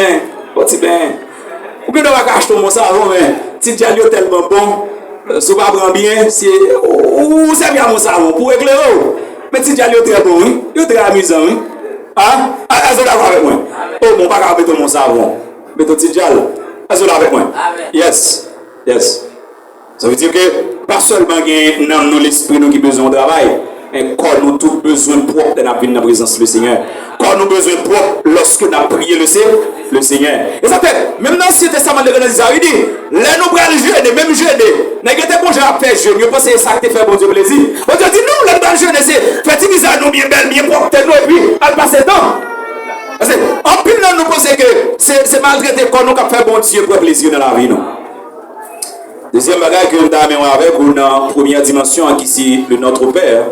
Ou bien, nous ne pas acheter mon savon, mais si tu as tellement bon, si tu ne prends bien, c'est bien mon savon pour éclairer. Mais si tu as très bon, il est très amusant. Ah, est-ce que d'accord avec moi? Oh, mon pas mettre mon savon. Mais ton petit dial, est-ce que avec moi? Yes. Ça veut dire que pas seulement dans l'esprit nous qui besoin de travail, mais quand nous avons besoin de propre dans la présence du Seigneur. Quand nous avons besoin de propre lorsque nous avons prié le Seigneur. Et ça fait, même dans l'Ancien Testament de l'Organisation, il dit, là nous prenons le jeûne, même jeûne. N'a pas bon à faire jeûne, je pense que c'est ça qui fait bon Dieu plaisir. Bon Dieu dit, nous, là dans le jeûne, c'est fatiguer ça, nous bien belle, bien propre, et puis, à passer le temps. Parce que, en plus, nous pensons que c'est maltraité quand nous avons fait bon Dieu pour plaisir dans la vie. Non? Deuxième bagage que nous avons avec nous dans la première dimension, qui c'est le Notre Père,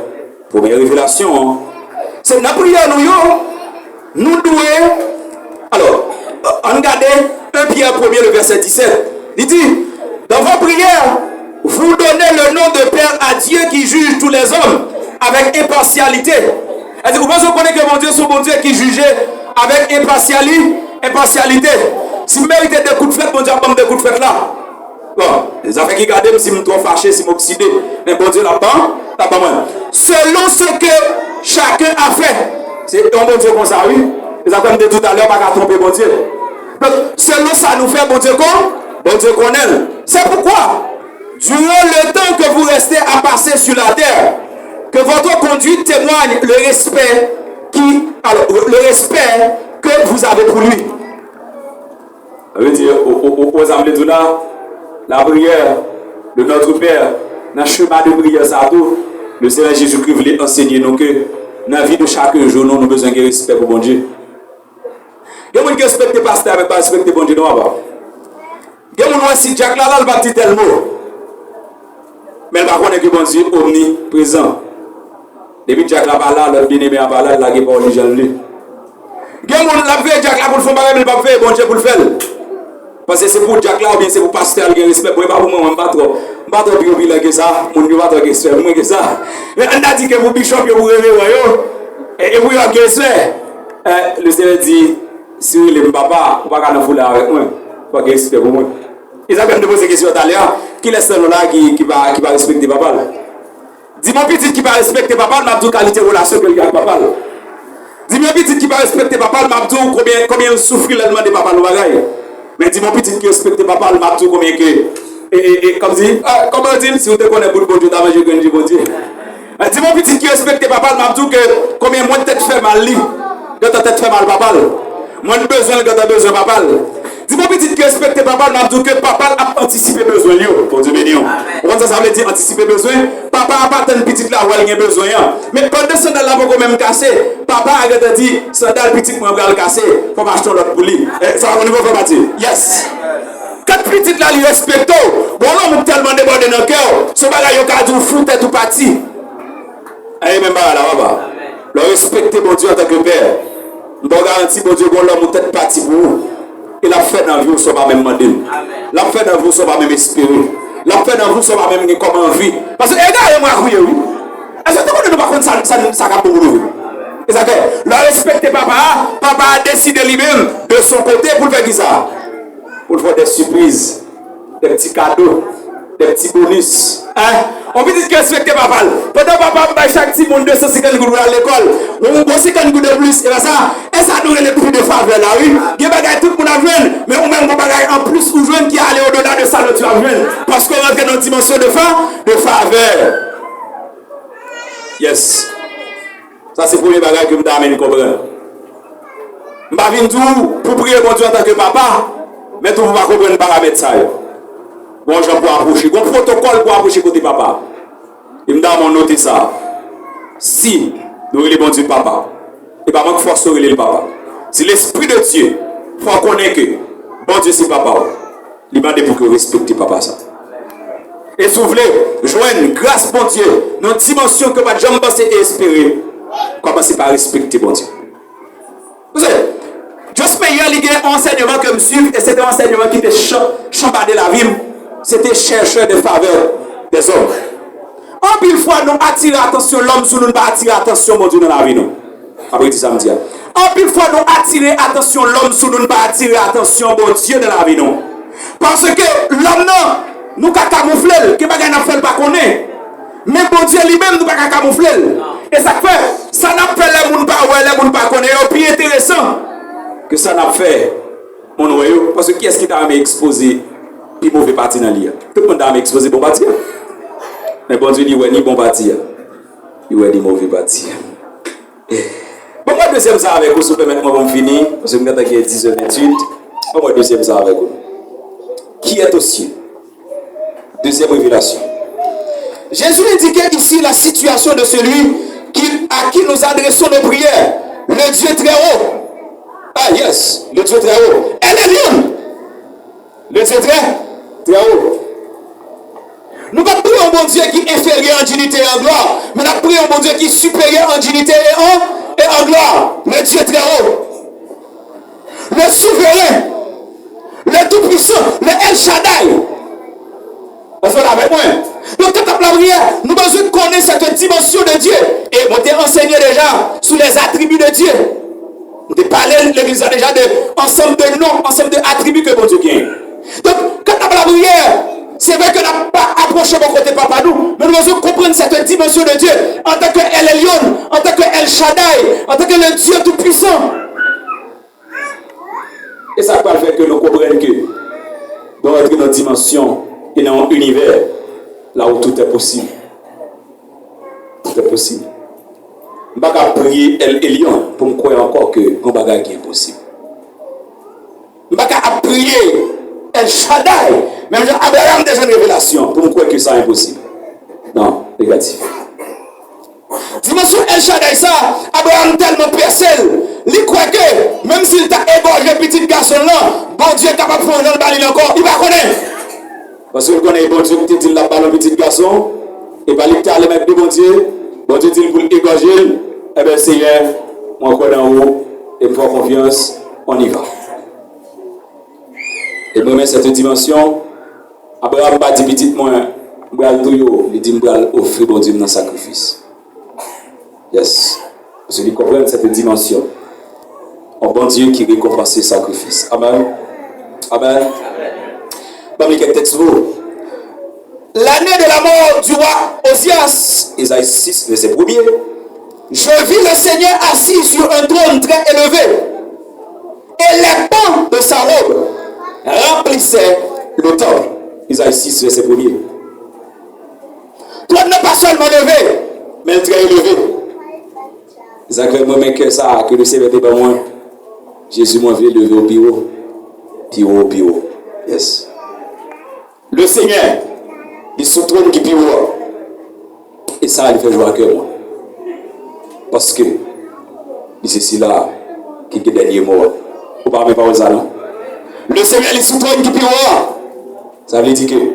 première révélation, c'est dans la prière, nous devons. Alors, on regarde 1 Pierre 1er, le verset 17. Il dit, dans vos prières, vous donnez le nom de Père à Dieu qui juge tous les hommes avec impartialité. Vous pensez que mon Dieu, c'est mon Dieu qui jugeait avec impartialité. Si vous méritez des coups de fête, mon Dieu, pas des coups de fête là. Bon, les affaires qui gardent, si je suis trop fâché, si je suis oxydé, mais bon Dieu là-bas, selon ce que chacun a fait. C'est un bon Dieu comme ça, oui. Les affaires de tout à l'heure, pas qu'à tromper bon Dieu. Donc, selon ça nous fait bon Dieu qu'on? Bon Dieu qu'on aime. C'est pourquoi, durant le temps que vous restez à passer sur la terre, que votre conduite témoigne le respect le respect que vous avez pour lui. Ça veut dire, aux âmes de là, la prière de notre Père, dans le chemin de prière, ça tout, le Seigneur Jésus-Christ voulait enseigner nous que dans la vie de chaque jour, nous avons besoin de respect pour bon Dieu. Il y a des gens qui respectent le pasteur, mais pas respecter bon Dieu. Il y a des gens qui si Jack là, il va dire tel mot. Mais il va connaître que bon Dieu est omniprésent. Depuis Jack là, le bien-aimé à là, il a pas les gens. Il y a des gens qui fait Jack là pour le faire, mais il va faire bon Dieu pour le faire. Parce que c'est pour Jack là ou bien c'est pour pasteur qui a respect. Pour pas pour moi, je ne pas trop bien que ça. Je ne vais pas trop respect moins que ça. Mais on a dit que vous bishop, vous rêvez, et vous avez respect. Le Seigneur dit, si vous êtes papa, vous ne pouvez pas vous avec moi. Vous n'avez pas respect pour moi. Ils ont même posé une question tout à l'heure. Qui est ce là qui va respecter papa? Dis mon petit qui va respecter papa, m'a dit qualité de relation que il a avec papa. Dis mon petit qui va respecter papa, m'a dit combien souffre le demande de papa le bagaille. Mais dis mon petit qui respecte papa, m'a dit combien que et comme dit comment dire si vous te connaissez pour bon Dieu t'as mangé que bon Dieu. Dis mon petit qui respecte papa, m'a dit que combien moins tête fait mal lui, de ta tête fait mal papa. Moins besoin que tu as besoin papa. Dis mon petit qui respecte papa, m'a dit que papa a anticipé besoin yo. Pour Dieu béni. Comment ça veut dire anticiper besoin? Papa a pas tant petite là où il a besoin. Mais pendant ce temps là pour même casser, papa a dit sandal petit moi va le casser, faut acheter l'autre pour lui. Ça va au niveau faut bâtir. Yes. Quatre petites là lui respecto. Bon l'homme tellement débordé dans le cœur, ce bagage yo ka dou fou tête tout parti. Aïe même pas là baba. Le respecter bon Dieu en tant que père. Bon garantie bon Dieu bon l'homme tête parti pour vous. Et la fait dans vous, ça va même demander. La fait dans vous, ça va même espérer. La fait dans vous, ça va même comme envie. Parce que, regardez-moi, oui. Est-ce que tout le monde ne va pas ça pour vous? Et ça fait, le respecter papa, papa a décidé lui-même de son côté pour faire qui ça? Pour faire des surprises, des petits cadeaux, des petits bonus. On peut dire que respecter papa. Pendant papa, chaque petit monde 250 gouttes à l'école, on 50 gouttes de plus. Et ça, nous le prix de faveur là, oui. Il y a des bagages tout le monde a joué, mais on même des bagages en plus ou jouer qui allait au-delà de ça, tu as joué. Parce qu'on rentre dans une dimension de faveur. Yes. Ça, c'est le premier bagage que je t'amène à comprendre. Je ne vais pas pour prier pour Dieu en tant que papa, mais tu ne vas pas comprendre le paramètre ça. Bon, je peux approcher. Bon protocole pour approcher côté papa. Il me donne mon note ça. Si nous sommes bon Dieu papa, et pas moi qui force le papa. Si l'esprit de Dieu, il faut connaître que bon Dieu c'est papa. Il m'a dit pour que vous respectez papa ça. Et si vous voulez joindre grâce bon Dieu dans une dimension que vous n'avez jamais pensé et espérer, commencez par respecter bon Dieu. Vous savez, juste hier, il y a un enseignement que je suis, et c'était un enseignement qui était chambardé la vie. C'était chercheur de faveur des hommes. En pile fois, nous attirons attention l'homme sur nous, ne pas attirer attention mon Dieu dans la vie. Nous. Après samedi. En pile fois, nous attirons attention l'homme sur nous, ne pas attirer attention mon Dieu dans la vie. Nous. Parce que l'homme, nous avons camouflé, que bagay n'a fait pas connaître. Mais bon Dieu lui-même, nous pas camoufler. Et ça fait, ça n'a fait les gens pas connaître. Et puis intéressant que ça n'a fait mon noyau. Parce que qui est-ce qui t'a exposé? Puis mauvais parti dans l'île. Tout le monde a exposé bon parti. Mais bon Dieu dit ouais ni bon parti. Il ouais ni mauvais parti. Bon moi deuxième ça avec vous, si vous permettez moi pour finir parce que nous avons 10h28. Bon moi deuxième ça avec vous. Qui est au ciel? Deuxième révélation. Jésus indiquait ici la situation de celui à qui nous adressons nos prières. Le Dieu très haut. Ah yes, le Dieu très haut. Elle est libre. Le Dieu très haut. Nous ne prions un bon Dieu qui est inférieur en dignité et en gloire, mais nous prions un bon Dieu qui est supérieur en dignité et en gloire. Le Dieu très haut. Le souverain. Le tout-puissant. Le El Shaddai. Vous êtes avec moi? Donc, quand on la prière, nous avons besoin de connaître cette dimension de Dieu. Et on t'a enseigné déjà sur les attributs de Dieu. On t'a parlé l'église déjà de ensemble de noms, ensemble d'attributs que bon Dieu gagne. Donc, quand on la prière, C'est vrai que nous n'avons pas approché mon côté papa nous, mais nous devons comprendre cette dimension de Dieu en tant que El Elyon, en tant que El Shaddai, en tant que le Dieu tout-puissant. Et ça va faire que nous comprenions que nous entrons dans une dimension et dans un univers là où tout est possible. Tout est possible. Je ne vais pas prier El Elyon pour me croire encore que mon bagage est impossible. Je ne vais pas prier El Shaddai, même Abraham déjà une révélation pour me croire que ça est impossible. Non, négatif. Dimension El Shaddai, ça, Abraham tellement percé, il croit que même s'il t'a égorgé petit garçon là, bon Dieu est capable de prendre le balai encore, il va connaître. Parce qu'il connaît bon Dieu qui dit la balle au petit garçon, et pas il t'a allé mettre de bon Dieu dit pour l'égorger, eh bien Seigneur, moi crois en haut, et me faire confiance, on y va. Et moi, cette dimension, Abraham n'a pas dit petit moi, il dit que je offrir bon Dieu dans le sacrifice. Yes. Parce qu'il comprend cette dimension. Un bon Dieu qui récompense le sacrifice. Amen. Amen. L'année de la mort du roi Osias, Isaïe 6, verset 1er. Je vis le Seigneur assis sur un trône très élevé, et les pans de sa robe remplissaient le temple. Isaïe 6, verset 1er. Trône n'est pas seulement élevé, mais très élevé. Isaac, moi, que ça, que le Seigneur était pas moi. Jésus m'a vu lever au pire. Pire, pire. Yes. Le Seigneur, il se trône qui pire. Et ça, il fait jouer à cœur, moi. Parce que, c'est celui-là qui est le dernier mot. Vous parlez pas aux allants. Le Seigneur, il se trône qui pire. Ça veut dire que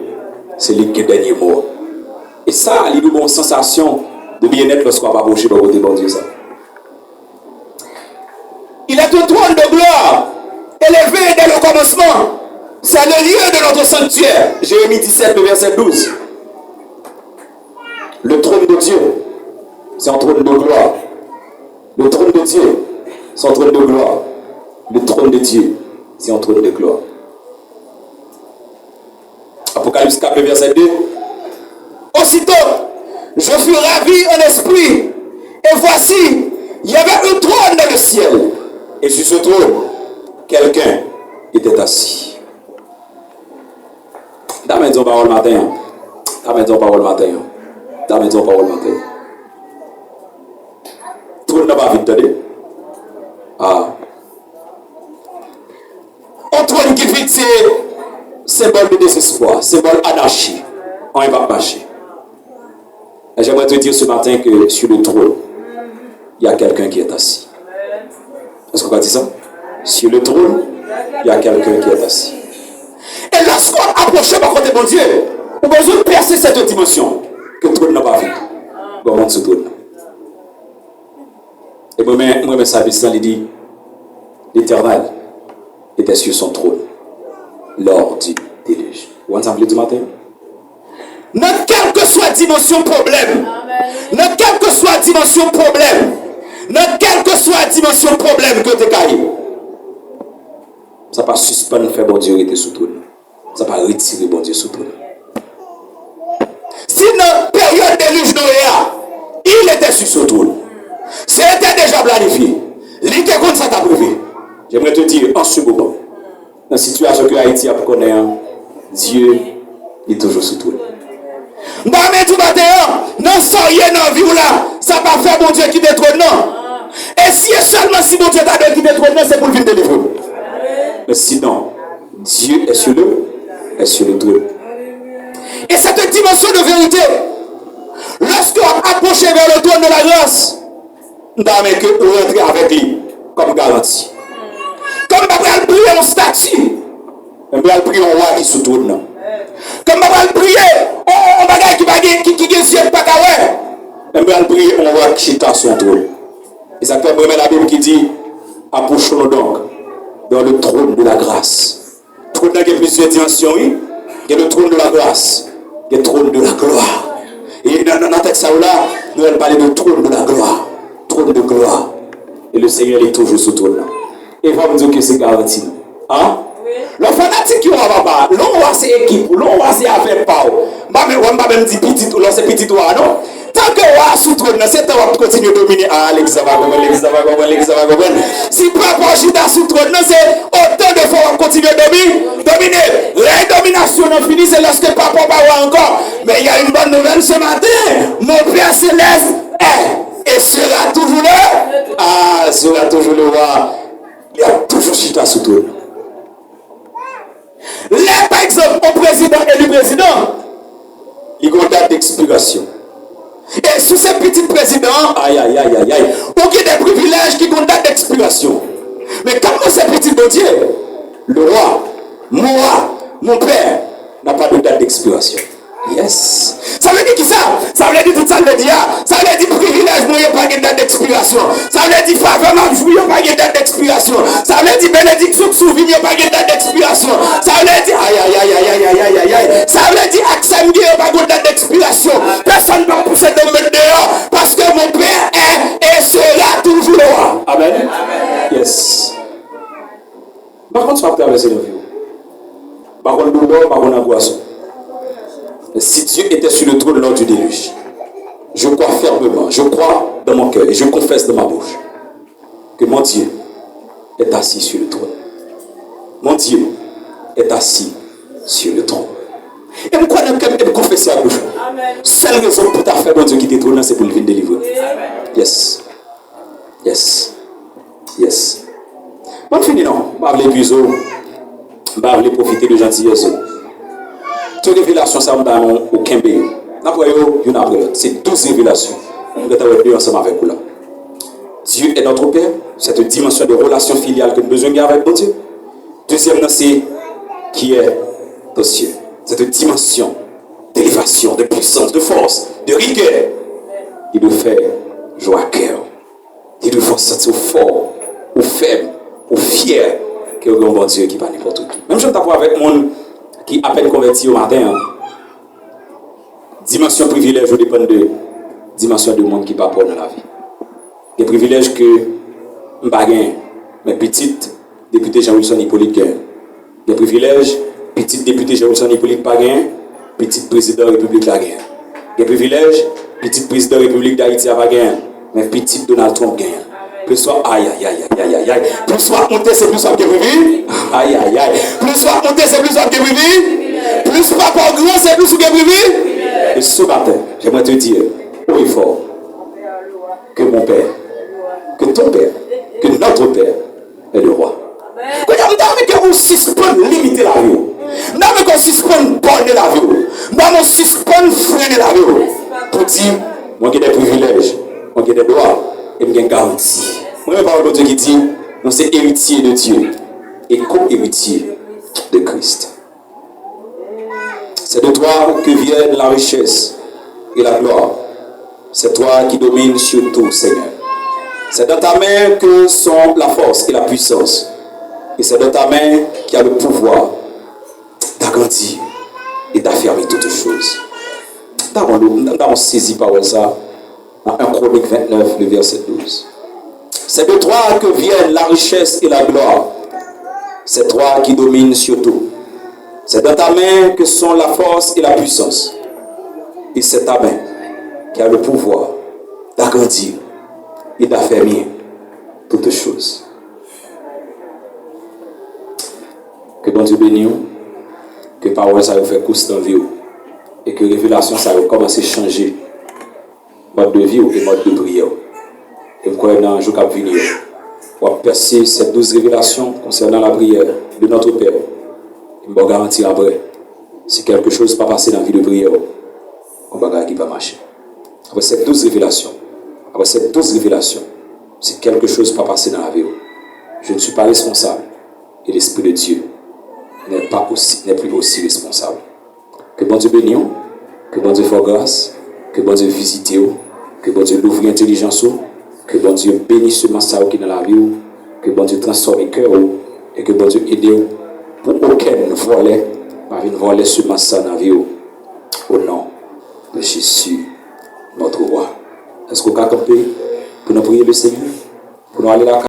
c'est lui qui est le dernier mot. Et ça, il nous a une sensation de bien-être lorsqu'on va approcher de côté de Dieu. Ça. Il est un trône de gloire, élevé dès le commencement. C'est le lieu de notre sanctuaire. Jérémie 17, verset 12. Le trône de Dieu, c'est un trône de gloire. Le trône de Dieu, c'est un trône de gloire. Le trône de Dieu, c'est un trône de gloire. Apocalypse 4, verset 2. Aussitôt, je fus ravi en esprit, et voici, il y avait un trône dans le ciel. Et sur ce trône, quelqu'un était assis. Dame dit parole matin. Dame dit parole matin. Dame dit parole matin. Trône n'a pas vite tendu. Ah. Un trône qui vite, c'est symbole de désespoir, symbole d'anarchie. On ne va pas marcher. Et j'aimerais te dire ce matin que sur le trône, il y a quelqu'un qui est assis. Est-ce qu'on va dire ça? Sur le trône, il y a quelqu'un qui est assis. Et lorsqu'on approche par côté de mon Dieu, on a besoin de percer cette dimension que le trône n'a pas vu. On monte ce trône. Et moi, ça il dit, l'Éternel était sur son trône lors du déluge. Vous entendez du matin? Dans quelle que soit dimension problème, dans quelle que soit dimension problème, dans quelle que soit dimension problème que tu as, ça ne va pas suspendre faire bon Dieu était sous trône. Ça ne va pas retirer bon Dieu sous trône. Si dans la période de déluge Noé, il était sur ce trône. C'était déjà planifié. Il était comme ça t'a prévu. J'aimerais te dire en ce moment, dans la situation que Haïti a connu, Dieu est toujours sous trône. Non, mais tout matin, non, sans rien dans la vie là, ça va faire bon Dieu qui détrône, non. Et si seulement si bon Dieu t'a donné qui détrône, c'est pour le vivre de délivrer. Mais sinon, Dieu est sur le trône. Et cette dimension de vérité, lorsqu'on approche vers le trône de la grâce, nous devons rentrer avec lui comme garantie. Comme nous allons prier en statut, nous allons prier en roi qui sous trône. Comme nous allons prier en bagaille qui est yeux pas kawé, nous allons prier en roi qui est sur son trône. Et ça fait la Bible qui dit, approchons-nous donc dans le trône de la grâce. Le trône qui a plusieurs dimensions, oui. Il y a le trône de la grâce, il y a le trône de la gloire. Et dans notre texte là, nous allons parler du trône de la gloire. Trône de gloire. Et le Seigneur est toujours sous trône là. Et il va me dire que c'est garanti. Hein? Oui. Le fanatique qui va pas, l'on va c'est équipe, l'on va c'est affaire pas. On va même dire petit ou c'est petit ou non. Tant que on a sous trône, c'est on va continuer à dominer. Ah, l'église va comprendre. Si papa Judas sous trône, c'est autant de fois on continue à dominer. La domination non finie, c'est lorsque papa va encore. Mais il y a une bonne nouvelle ce matin. Mon Père céleste est et sera toujours là. Ah, sera toujours le roi. Il y a toujours Judas sous trône. Là, par exemple, au président et le président, il y a une date d'expiration. Et sous ces petits présidents, aïe, on a des privilèges qui ont une date d'expiration. Mais quand on ces petits bon Dieu, le roi, mon père, n'a pas de date d'expiration. Yes. Ça veut dire qui ça? Ça veut dire tout ça, le dia. Ça veut dire privilège, nous n'avons pas de date d'expiration. Ça veut dire faveur, nous n'avons pas de date d'expiration. Ça veut dire bénédiction, nous n'avons pas de date d'expiration. Ça veut dire aïe. Ça veut dire accès, nous n'avons pas de date d'expiration. Personne ne va pousser de me dehors parce que mon père est et sera toujours le roi. Amen. Yes. Par contre, tu vas traverser la vie. Par contre, douleur, par contre, angoisse. Si Dieu était sur le trône lors du déluge, je crois fermement, je crois dans mon cœur et je confesse de ma bouche que mon Dieu est assis sur le trône. Mon Dieu est assis sur le trône. Et pourquoi ne confesser à bouche? Seule raison pour ta faire mon Dieu qui te trône, c'est pour le venir délivrer. Yes. Bon, fini non. Je vais aller profiter de gentillesse. Toute révélation, ça va au Kembe. C'est 12 révélations. Nous allons être ensemble avec vous là. Dieu est notre Père. Cette dimension de relation filiale que nous avons besoin de avec notre Dieu. Deuxième, c'est qui est aux cieux. Cette dimension d'élévation, de puissance, de force, de rigueur. Il nous fait joie à cœur. Il nous fait sentir fort, ou faible, ou fier que le bon Dieu qui va n'importe où. Même je t'apprends avec mon qui à peine converti au matin. Dimension privilège dépend de dimension de monde qui ne pas dans la vie. Des privilèges que je n'ai pas gagné, mais petite député Jean-Wilson Hippolyte gagne. Des privilèges, petit député Jean-Wilson Hippolyte pas gagné, petit président de la République la gagne. Des privilèges, petit président de la République d'Haïti a pas gagné, mais petit Donald Trump gagne. Plus soit aïe. Plus soit monter, c'est plus soit que privé. Aïe. Plus soit monter, c'est plus soit que privé. Plus papa grand, c'est plus que privé. Et ce matin, j'aimerais te dire, haut et fort, que mon Père, que ton Père, que notre Père est le roi. Quand on suspend limiter la vie, on suspend borner la vie, on suspend freiner la vie, pour dire, moi j'ai des privilèges, moi j'ai des droits, et j'ai une garantie. Moi, je parle de Dieu qui dit, nous sommes héritiers de Dieu et co-héritiers de Christ. C'est de toi que viennent la richesse et la gloire. C'est toi qui domines sur tout, Seigneur. C'est dans ta main que sont la force et la puissance. Et c'est dans ta main qu'il y a le pouvoir d'agrandir et d'affermir toutes choses. Nous saisi par ça dans 1 Chronique 29, le verset 12. C'est de toi que viennent la richesse et la gloire. C'est toi qui domines sur tout. C'est dans ta main que sont la force et la puissance. Et c'est ta main qui a le pouvoir d'agrandir et d'affermir toutes choses. Que bon Dieu bénisse, que parole ça vous fait couster en vie et que révélation ça va commencer à changer mode de vie et mode de prière. Et pourquoi dans un jour qui venir, on va percer ces 12 révélations concernant la prière de notre Père. Je vais garantir après, si quelque chose n'est pas passé dans la vie de prière, on va garantir qui va marcher. Après ces 12 révélations, si quelque chose n'est pas passé dans la vie, je ne suis pas responsable. Et l'Esprit de Dieu n'est plus aussi responsable. Que bon Dieu bénisse, que bon Dieu fasse grâce, que bon Dieu visite, que bon Dieu l'ouvre l'intelligence, que bon Dieu bénisse ce massacre qui est dans la vie, que bon Dieu transforme le cœur et que bon Dieu aide pour aucun volet, par une volet ce massacre dans la vie, au nom de Jésus, notre roi. Est-ce qu'on peut camper pour nous prier le Seigneur, pour nous aller là?